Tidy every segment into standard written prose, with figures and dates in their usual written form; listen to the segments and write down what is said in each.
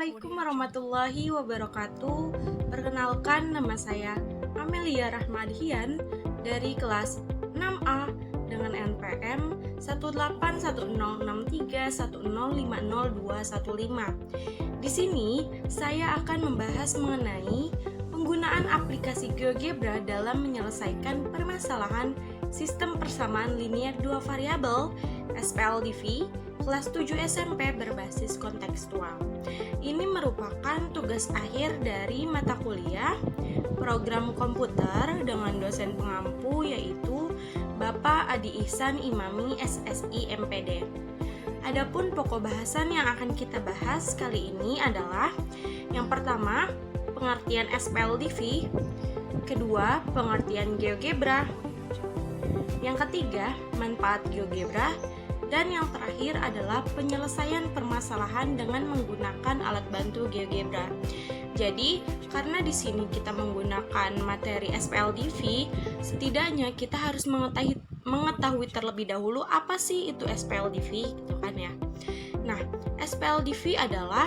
Assalamualaikum warahmatullahi wabarakatuh. Perkenalkan, nama saya Amelia Rahmadian dari kelas 6A dengan NPM 1810631050215. Di sini saya akan membahas mengenai penggunaan aplikasi GeoGebra dalam menyelesaikan permasalahan sistem persamaan linear dua variabel SPLDV kelas 7 SMP berbasis kontekstual. Ini merupakan tugas akhir dari mata kuliah program komputer dengan dosen pengampu yaitu Bapak Adi Ihsan Imami SSI MPD. Adapun pokok bahasan yang akan kita bahas kali ini adalah yang pertama, pengertian SPLDV, kedua, pengertian GeoGebra, yang ketiga, manfaat GeoGebra, dan yang terakhir adalah penyelesaian permasalahan dengan menggunakan alat bantu GeoGebra. Jadi, karena di sini kita menggunakan materi SPLDV, setidaknya kita harus mengetahui terlebih dahulu apa sih itu SPLDV, gitu kan ya. Nah, SPLDV adalah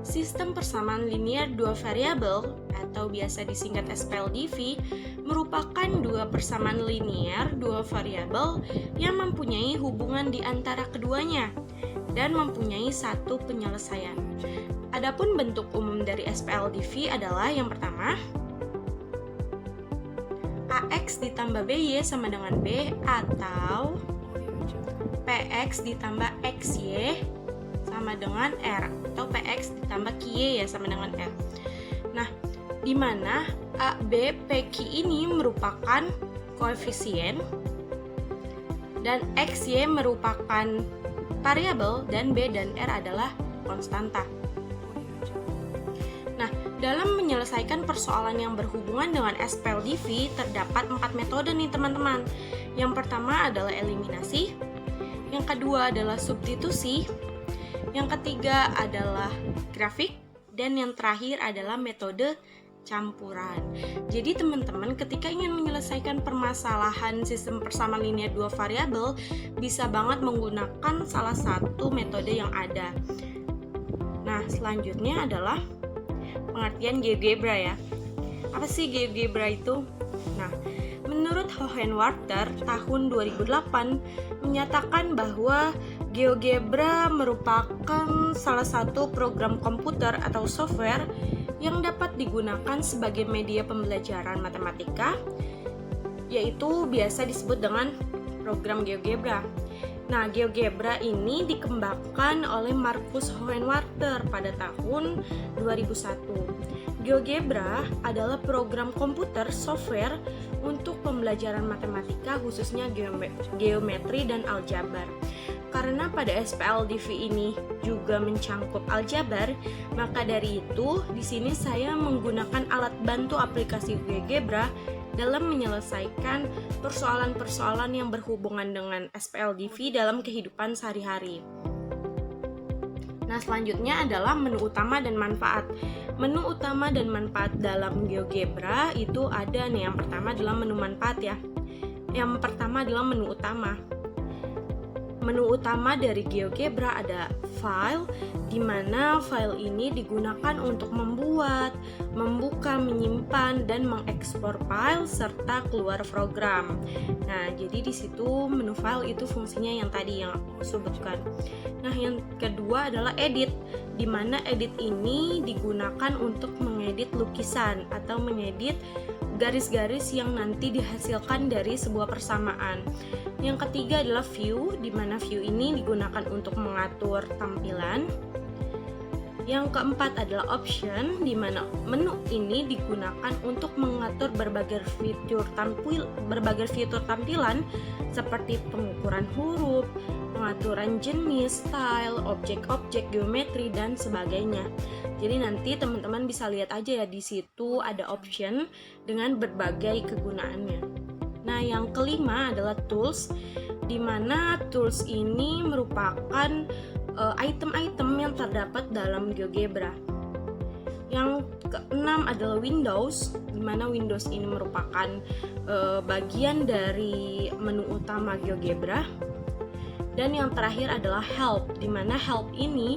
sistem persamaan linear dua variabel atau biasa disingkat SPLDV merupakan dua persamaan linear dua variabel yang mempunyai hubungan di antara keduanya dan mempunyai satu penyelesaian. Adapun bentuk umum dari SPLDV adalah yang pertama, AX ditambah BY sama dengan B atau PX ditambah XY sama dengan R atau PX ditambah QY ya sama dengan R. Nah, di mana A, B, PQ ini merupakan koefisien dan XY merupakan variabel dan B dan R adalah konstanta. Nah, dalam menyelesaikan persoalan yang berhubungan dengan SPLDV terdapat 4 metode nih teman-teman. Yang pertama adalah eliminasi, yang kedua adalah substitusi, yang ketiga adalah grafik, dan yang terakhir adalah metode campuran. Jadi teman-teman ketika ingin menyelesaikan permasalahan sistem persamaan linear dua variabel bisa banget menggunakan salah satu metode yang ada. Nah, selanjutnya adalah pengertian GeoGebra ya. Apa sih GeoGebra itu? Nah, menurut Hohenwarter tahun 2008 menyatakan bahwa GeoGebra merupakan salah satu program komputer atau software yang dapat digunakan sebagai media pembelajaran matematika, yaitu biasa disebut dengan program GeoGebra. Nah, GeoGebra ini dikembangkan oleh Marcus Hohenwarter pada tahun 2001. GeoGebra adalah program komputer software untuk pembelajaran matematika khususnya geometri dan aljabar. Karena pada SPLDV ini juga mencangkup aljabar, maka dari itu di sini saya menggunakan alat bantu aplikasi GeoGebra dalam menyelesaikan persoalan-persoalan yang berhubungan dengan SPLDV dalam kehidupan sehari-hari. Nah, selanjutnya adalah menu utama dan manfaat. Menu utama dan manfaat dalam GeoGebra itu ada nih, yang pertama adalah menu manfaat ya. Yang pertama adalah menu utama. Menu utama dari GeoGebra ada file, di mana file ini digunakan untuk membuat, membuka, menyimpan, dan mengekspor file serta keluar program. Nah, jadi di situ menu file itu fungsinya yang tadi yang aku sebutkan. Nah, yang kedua adalah edit, di mana edit ini digunakan untuk mengedit lukisan atau mengedit garis-garis yang nanti dihasilkan dari sebuah persamaan. Yang ketiga adalah view, di mana view ini digunakan untuk mengatur tampilan. Yang keempat adalah option, di mana menu ini digunakan untuk mengatur berbagai fitur tampilan seperti pengukuran huruf, pengaturan jenis, style, objek-objek, geometri, dan sebagainya. Jadi nanti teman-teman bisa lihat aja ya di situ ada option dengan berbagai kegunaannya. Nah, yang kelima adalah tools, di mana tools ini merupakan item-item yang terdapat dalam GeoGebra. Yang keenam adalah Windows, di mana Windows ini merupakan bagian dari menu utama GeoGebra. Dan yang terakhir adalah help, di mana help ini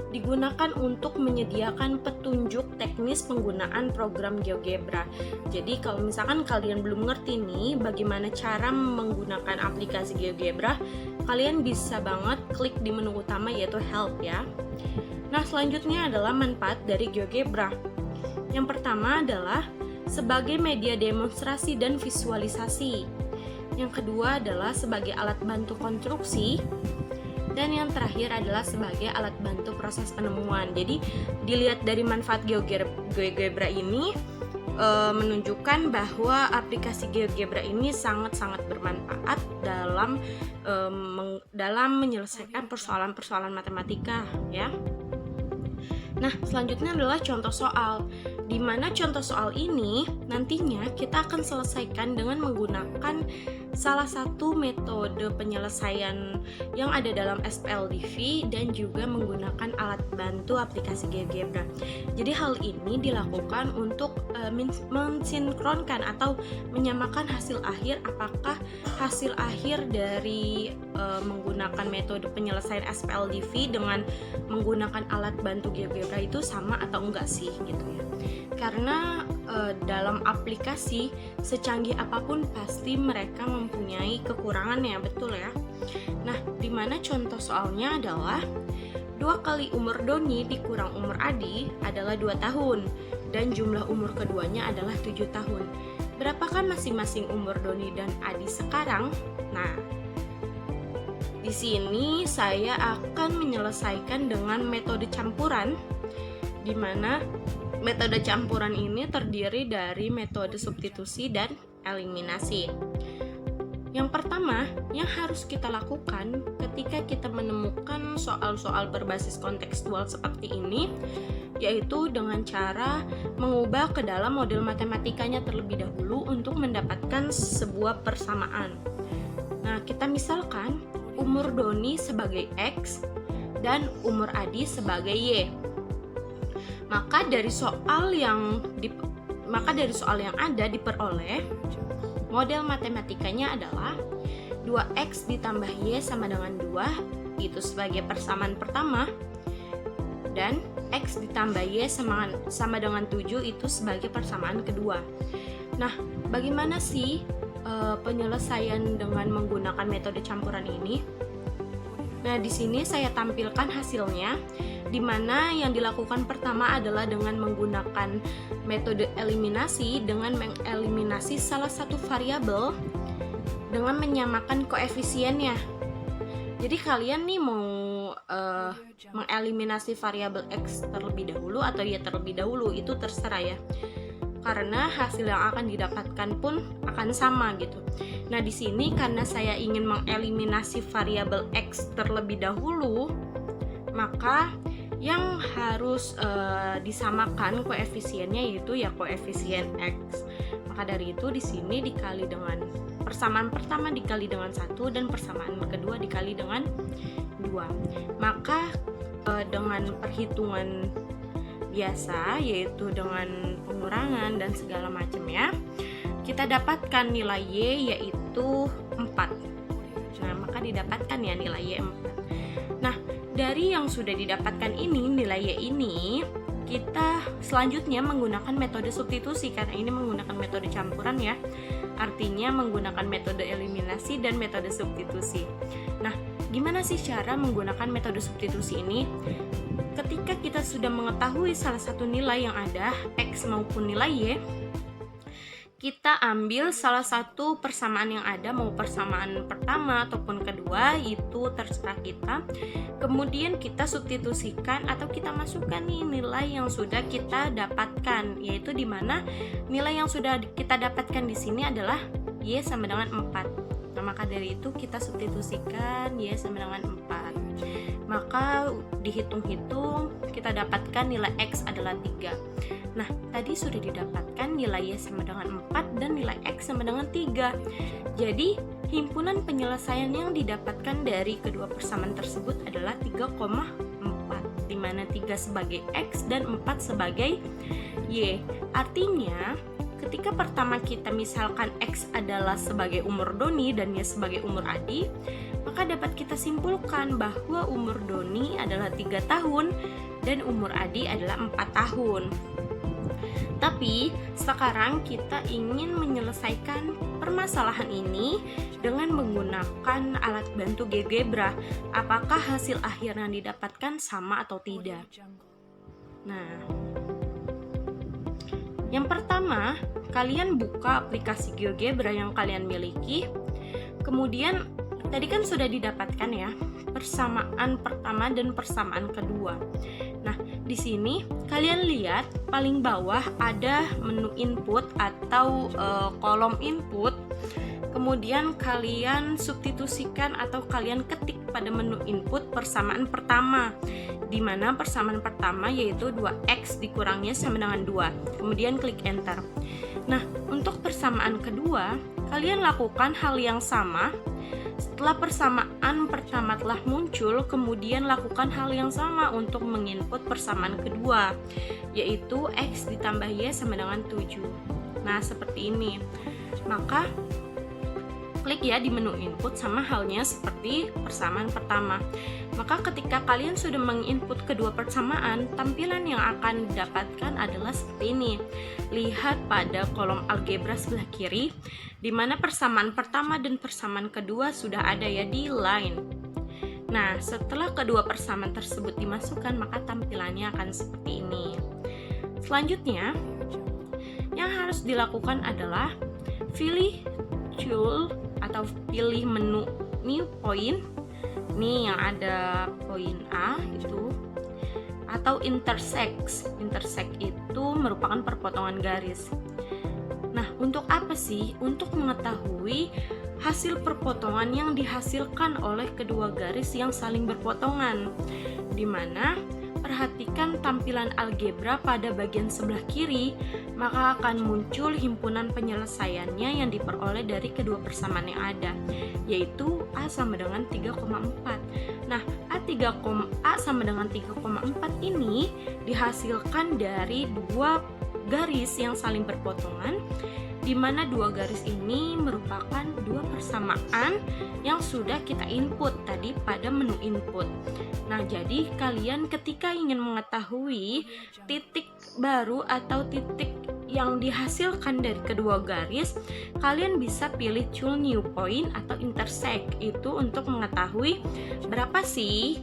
digunakan untuk menyediakan petunjuk teknis penggunaan program GeoGebra. Jadi kalau misalkan kalian belum ngerti nih bagaimana cara menggunakan aplikasi GeoGebra, kalian bisa banget klik di menu utama yaitu Help ya. Nah, selanjutnya adalah manfaat dari GeoGebra. Yang pertama adalah sebagai media demonstrasi dan visualisasi. Yang kedua adalah sebagai alat bantu konstruksi. Dan yang terakhir adalah sebagai alat bantu proses penemuan. Jadi dilihat dari manfaat GeoGebra ini menunjukkan bahwa aplikasi GeoGebra ini sangat-sangat bermanfaat dalam menyelesaikan persoalan-persoalan matematika ya. Nah, selanjutnya adalah contoh soal, di mana contoh soal ini nantinya kita akan selesaikan dengan menggunakan salah satu metode penyelesaian yang ada dalam SPLDV dan juga menggunakan alat bantu aplikasi GeoGebra. Jadi hal ini dilakukan untuk mensinkronkan atau menyamakan hasil akhir, apakah hasil akhir dari menggunakan metode penyelesaian SPLDV dengan menggunakan alat bantu GeoGebra itu sama atau enggak sih gitu ya. Karena dalam aplikasi secanggih apapun pasti mereka mempunyai kekurangannya, betul ya. Nah, dimana contoh soalnya adalah 2 kali umur Doni dikurang umur Adi adalah 2 tahun dan jumlah umur keduanya adalah 7 tahun. Berapakah masing-masing umur Doni dan Adi sekarang? Nah, di sini saya akan menyelesaikan dengan metode campuran, di mana metode campuran ini terdiri dari metode substitusi dan eliminasi. Yang pertama yang harus kita lakukan ketika kita menemukan soal-soal berbasis kontekstual seperti ini, yaitu dengan cara mengubah ke dalam model matematikanya terlebih dahulu untuk mendapatkan sebuah persamaan. Nah, kita misalkan umur Doni sebagai X dan umur Adi sebagai Y. Maka dari soal yang ada diperoleh model matematikanya adalah 2x ditambah y sama dengan 2 itu sebagai persamaan pertama, dan x ditambah y sama dengan 7 itu sebagai persamaan kedua. Nah, bagaimana sih penyelesaian dengan menggunakan metode campuran ini? Nah, di sini saya tampilkan hasilnya, di mana yang dilakukan pertama adalah dengan menggunakan metode eliminasi dengan mengeliminasi salah satu variabel dengan menyamakan koefisiennya. Jadi kalian nih mau mengeliminasi variabel x terlebih dahulu atau y terlebih dahulu, itu terserah ya. Karena hasil yang akan didapatkan pun akan sama gitu. Nah, di sini karena saya ingin mengeliminasi variabel x terlebih dahulu, maka yang harus disamakan koefisiennya yaitu ya koefisien x. Maka dari itu di sini dikali dengan persamaan pertama dikali dengan 1 dan persamaan kedua dikali dengan 2. Maka dengan perhitungan biasa, yaitu dengan pengurangan dan segala macam ya, kita dapatkan nilai y yaitu 4. Nah, maka didapatkan ya nilai y 4. Nah, dari yang sudah didapatkan ini, nilai y ini, kita selanjutnya menggunakan metode substitusi karena ini menggunakan metode campuran ya. Artinya menggunakan metode eliminasi dan metode substitusi. Nah, gimana sih cara menggunakan metode substitusi ini? Ketika kita sudah mengetahui salah satu nilai yang ada, x maupun nilai y, kita ambil salah satu persamaan yang ada, mau persamaan pertama ataupun kedua, itu terserah kita. Kemudian kita substitusikan atau kita masukkan nih nilai yang sudah kita dapatkan, yaitu di mana nilai yang sudah kita dapatkan di sini adalah y sama dengan 4. Nah, maka dari itu kita substitusikan y sama dengan 4. Maka dihitung-hitung kita dapatkan nilai x adalah 3. Nah, tadi sudah didapatkan nilai y sama dengan 4 dan nilai x sama dengan 3. Jadi, himpunan penyelesaian yang didapatkan dari kedua persamaan tersebut adalah 3,4, di mana 3 sebagai x dan 4 sebagai y. Artinya, ketika pertama kita misalkan x adalah sebagai umur Doni dan y sebagai umur Adi, maka dapat kita simpulkan bahwa umur Doni adalah 3 tahun dan umur Adi adalah 4 tahun. Tapi sekarang kita ingin menyelesaikan permasalahan ini dengan menggunakan alat bantu GeoGebra. Apakah hasil akhir yang didapatkan sama atau tidak? Nah, yang pertama, kalian buka aplikasi GeoGebra yang kalian miliki. Kemudian tadi kan sudah didapatkan ya persamaan pertama dan persamaan kedua. Nah, di sini kalian lihat paling bawah ada menu input atau kolom input. Kemudian kalian substitusikan atau kalian ketik pada menu input persamaan pertama, di mana persamaan pertama yaitu 2x dikurangnya sama dengan 2. Kemudian klik enter. Nah, untuk persamaan kedua, kalian lakukan hal yang sama. Setelah persamaan pertama telah muncul, kemudian lakukan hal yang sama untuk menginput persamaan kedua, yaitu x ditambah y sama dengan 7. Nah, seperti ini. Maka klik ya di menu input, sama halnya seperti persamaan pertama. Maka ketika kalian sudah menginput kedua persamaan, tampilan yang akan didapatkan adalah seperti ini. Lihat pada kolom algebra sebelah kiri, di mana persamaan pertama dan persamaan kedua sudah ada ya di line. Nah, setelah kedua persamaan tersebut dimasukkan, maka tampilannya akan seperti ini. Selanjutnya, yang harus dilakukan adalah pilih tool atau pilih menu new point. Nih yang ada poin A itu, atau intersect. Intersect itu merupakan perpotongan garis. Nah, untuk apa sih? Untuk mengetahui hasil perpotongan yang dihasilkan oleh kedua garis yang saling berpotongan. Di mana perhatikan tampilan algebra pada bagian sebelah kiri, maka akan muncul himpunan penyelesaiannya yang diperoleh dari kedua persamaan yang ada, yaitu A sama dengan 3,4. Nah, A sama dengan 3,4 ini dihasilkan dari dua garis yang saling berpotongan, di mana dua garis ini merupakan dua persamaan yang sudah kita input tadi pada menu input. Nah, jadi kalian ketika ingin mengetahui titik baru atau titik yang dihasilkan dari kedua garis, kalian bisa pilih tool new point atau intersect, itu untuk mengetahui berapa sih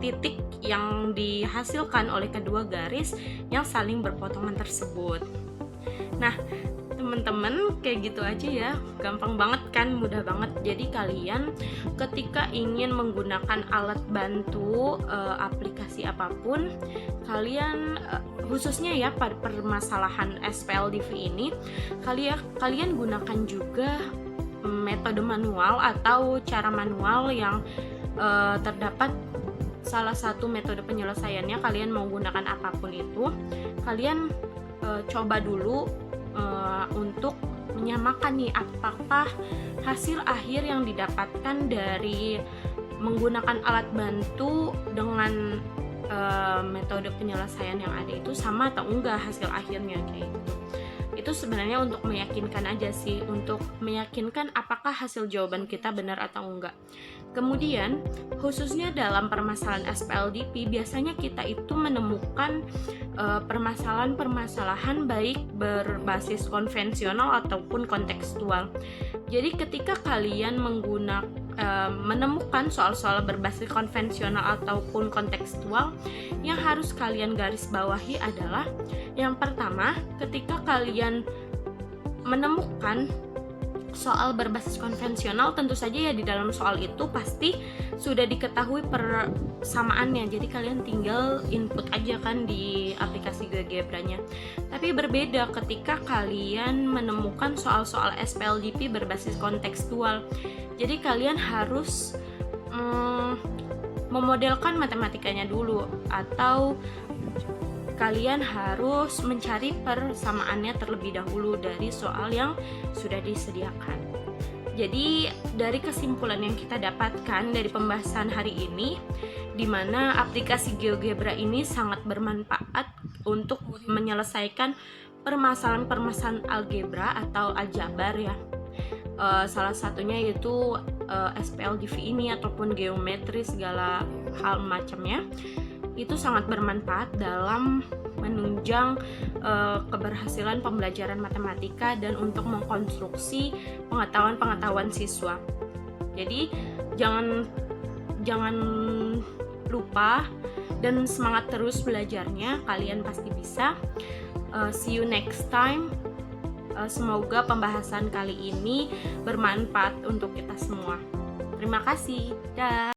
titik yang dihasilkan oleh kedua garis yang saling berpotongan tersebut. Nah, teman-teman, kayak gitu aja ya, gampang banget kan, mudah banget. Jadi kalian ketika ingin menggunakan alat bantu aplikasi apapun, kalian khususnya ya pada permasalahan SPLDV ini, kalian gunakan juga metode manual atau cara manual yang terdapat. Salah satu metode penyelesaiannya, kalian mau gunakan apapun itu, kalian coba dulu untuk menyamakan nih apakah hasil akhir yang didapatkan dari menggunakan alat bantu dengan metode penyelesaian yang ada itu sama atau enggak hasil akhirnya, kayak gitu. Itu sebenarnya untuk meyakinkan aja sih, untuk meyakinkan apakah hasil jawaban kita benar atau enggak. Kemudian, khususnya dalam permasalahan SPLDV, biasanya kita itu menemukan permasalahan-permasalahan baik berbasis konvensional ataupun kontekstual. Jadi ketika kalian menemukan soal-soal berbasis konvensional ataupun kontekstual, yang harus kalian garis bawahi adalah yang pertama, ketika kalian menemukan soal berbasis konvensional, tentu saja ya di dalam soal itu pasti sudah diketahui persamaannya, jadi kalian tinggal input aja kan di aplikasi GeoGebra-nya. Tapi berbeda ketika kalian menemukan soal-soal SPLDV berbasis kontekstual, jadi kalian harus memodelkan matematikanya dulu, atau kalian harus mencari persamaannya terlebih dahulu dari soal yang sudah disediakan. Jadi dari kesimpulan yang kita dapatkan dari pembahasan hari ini, di mana aplikasi GeoGebra ini sangat bermanfaat untuk menyelesaikan permasalahan-permasalahan algebra atau aljabar ya. Salah satunya yaitu SPLDV ini ataupun geometri segala hal macamnya itu sangat bermanfaat dalam menunjang keberhasilan pembelajaran matematika dan untuk mengkonstruksi pengetahuan siswa. Jadi jangan lupa dan semangat terus belajarnya, kalian pasti bisa. See you next time. Semoga pembahasan kali ini bermanfaat untuk kita semua. Terima kasih. Dah.